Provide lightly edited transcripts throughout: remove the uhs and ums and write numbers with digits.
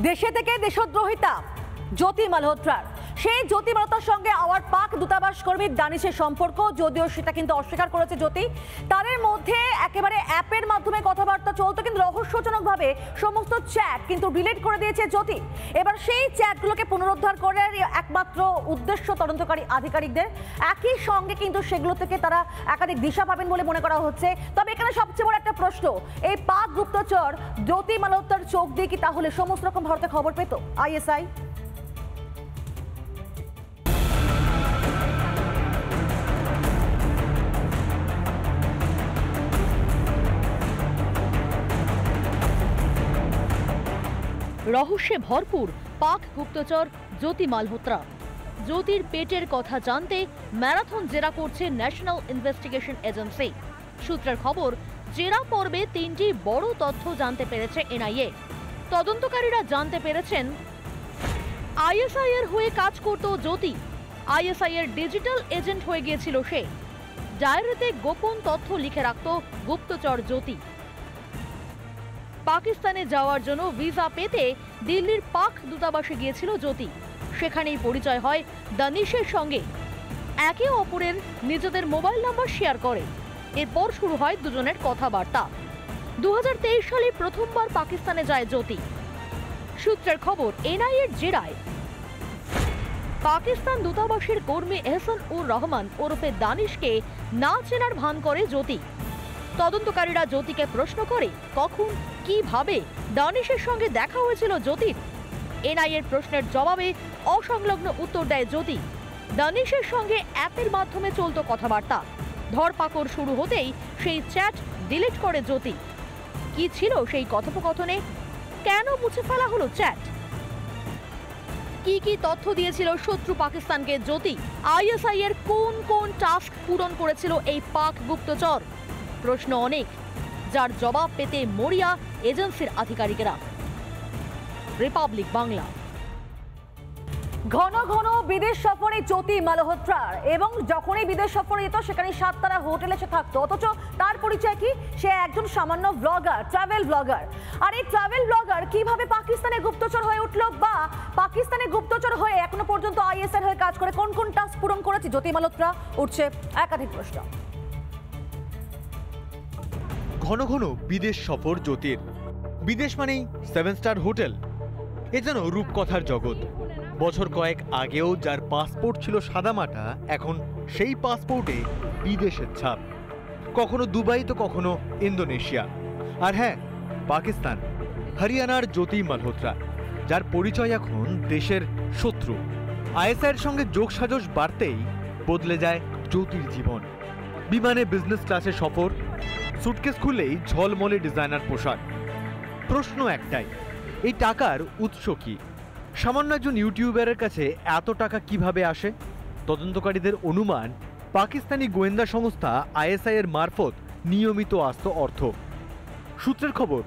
দেশে থেকে দেশদ্রোহিতা জ্যোতি মালহোত্রার, সেই জ্যোতি মালহোত্রার সঙ্গে আবার পাক দূতাবাস কর্মী দানিশের সম্পর্ক, যদিও সেটা কিন্তু অস্বীকার করেছে জ্যোতি। তাদের মধ্যে একেবারে অ্যাপের মাধ্যমে কথাবার্তা চলতো, কিন্তু রহস্যজনকভাবে সমস্ত চ্যাট কিন্তু ডিলিট করে দিয়েছে জ্যোতি। এবার সেই চ্যাটগুলোকে পুনরুদ্ধার করার একমাত্র উদ্দেশ্য তদন্তকারী আধিকারিকদের, একই সঙ্গে কিন্তু সেগুলো থেকে তারা একাধিক দিশা পাবেন বলে মনে করা হচ্ছে। তবে এখানে সবচেয়ে বড় একটা প্রশ্ন, এই পাক গুপ্তচর জ্যোতি মালহোত্রার চোখ দিয়ে কি তাহলে সমস্ত রকম ভারতে খবর পেত আইএসআই? রহস্যে ভরপুর পাক গুপ্তচর জ্যোতি মালহোত্রা। জ্যোতির পেটের কথা জানতে ম্যারাথন জেরা করছে ন্যাশনাল ইনভেস্টিগেশন এজেন্সি। সূত্রের খবর, জেরা পর্বে 3টি বড় তথ্য জানতে পেরেছে এনআইএ। তদন্তকারীরা জানতে পেরেছেন আইএসআই এর হয়ে কাজ করত জ্যোতি। আইএসআই এর ডিজিটাল এজেন্ট হয়ে গিয়েছিল সে। ডায়েরিতে গোপন তথ্য লিখে রাখত গুপ্তচর জ্যোতি। পাকিস্তানে যাওয়ার জন্য ভিসা পেতে দিল্লির পাক দূতাবাসে গিয়েছিল জ্যোতি। সেখানেই পরিচয় হয় দানিশের সঙ্গে। একে অপরের নিজেদের মোবাইল নাম্বার শেয়ার করে। এরপর শুরু হয় দুজনের কথাবার্তা। 2023 সালে প্রথমবার পাকিস্তানে যায় জ্যোতি। সূত্রের খবর, এনআইএর জেরায় পাকিস্তান দূতাবাসের কর্মী এহসান উর রহমান ওরফে দানিশকে না চেনার ভান করে জ্যোতি। তদন্তকারীরা জ্যোতিকে প্রশ্ন করে কখন কিভাবে দানিশের সঙ্গে দেখা হয়েছিল জ্যোতির। এনআইএর প্রশ্নের জবাবে অসংলগ্ন উত্তর দেয় জ্যোতি। দানিশের সঙ্গে অ্যাপের মাধ্যমে চলত কথাবার্তা। ধরপাকড় শুরু হতেই সেই চ্যাট ডিলিট করে জ্যোতি। কি ছিল সেই কথোপকথনে? কেন মুছে ফেলা হলো চ্যাট? কি কি তথ্য দিয়েছিল শত্রু পাকিস্তানকে জ্যোতি? আইএসআই এর কোন কোন টাস্ক পূরণ করেছিল এই পাক গুপ্তচর? প্রশ্ন অনেক, যার জবাব পেতে মরিয়া এজেন্সির আধিকারিকেরা। রিপাবলিক বাংলা। ঘন ঘন বিদেশ সফরে জ্যোতি মালহোত্রার, এবং যখনই বিদেশ সফরে যেত সেখানে 7 তারা হোটেলে সে থাকতো, অথচ তার পরিচয় কি? সে একজন সামান্য ব্লগার, ট্রাভেল ব্লগার। আর এই ট্রাভেল ব্লগার কিভাবে পাকিস্তানের গুপ্তচর হয়ে উঠলো, বা পাকিস্তানের গুপ্তচর হয়ে এখনো পর্যন্ত আইএসআই হয়ে কাজ করে কোন কোন টাস্ক পূরণ করেছে জ্যোতি মালহোত্রা? উঠছে একাধিক প্রশ্ন। ঘন ঘন বিদেশ সফর জ্যোতির। বিদেশ মানেই 7 স্টার হোটেল। এ যেন রূপকথার জগৎ। বছর কয়েক আগেও যার পাসপোর্ট ছিল সাদামাটা, এখন সেই পাসপোর্টে বিদেশের ছাপ। কখনো দুবাই তো কখনো ইন্দোনেশিয়া। আর হ্যাঁ, পাকিস্তান। হরিয়ানার জ্যোতি মালহোত্রা, যার পরিচয় এখন দেশের শত্রু। আইএসআইয়ের সঙ্গে যোগসাজশ বাড়তেই বদলে যায় জ্যোতির জীবন। বিমানে বিজনেস ক্লাসে সফর, সুটকেস খুললেই ঝলমলে ডিজাইনার পোশাক। প্রশ্ন একটাই, এই টাকার উৎস কি? সামান্য একজন ইউটিউবারের কাছে এত টাকা কিভাবে আসে? তদন্তকারীদের অনুমান, পাকিস্তানি গোয়েন্দা সংস্থা আইএসআই এর মারফত নিয়মিত আসত অর্থ। সূত্রের খবর,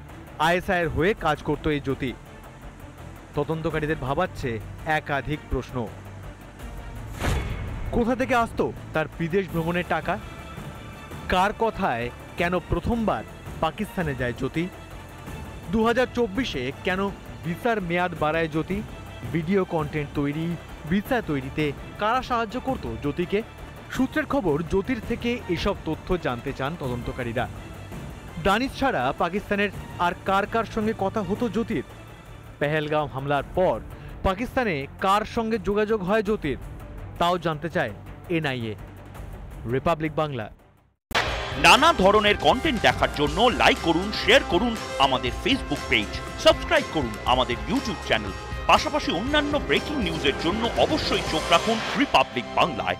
আইএসআই এর হয়ে কাজ করত এই জ্যোতি। তদন্তকারীদের ভাবাচ্ছে একাধিক প্রশ্ন। কোথা থেকে আসতো তার বিদেশ ভ্রমণের টাকা? কার কথায় কেন প্রথমবার পাকিস্তানে যায় জ্যোতি? 2024-এ কেন ভিসার মেয়াদ বাড়ায় জ্যোতি? ভিডিও কন্টেন্ট তৈরি, ভিসা তৈরিতে কারা সাহায্য করত জ্যোতিকে? সূত্রের খবর, জ্যোতির থেকে এসব তথ্য জানতে চান তদন্তকারীরা। দানিশ ছাড়া পাকিস্তানের আর কার কার সঙ্গে কথা হতো জ্যোতির? পেহেলগাঁও হামলার পর পাকিস্তানে কার সঙ্গে যোগাযোগ হয় জ্যোতির? তাও জানতে চায় এনআইএ। রিপাবলিক বাংলা। নানা ধরনের কন্টেন্ট দেখার জন্য লাইক করুন, শেয়ার করুন আমাদের ফেসবুক পেজ, সাবস্ক্রাইব করুন আমাদের ইউটিউব চ্যানেল। পাশাপাশি অন্যান্য ব্রেকিং নিউজের জন্য অবশ্যই চোখ রাখুন রিপাবলিক বাংলায়।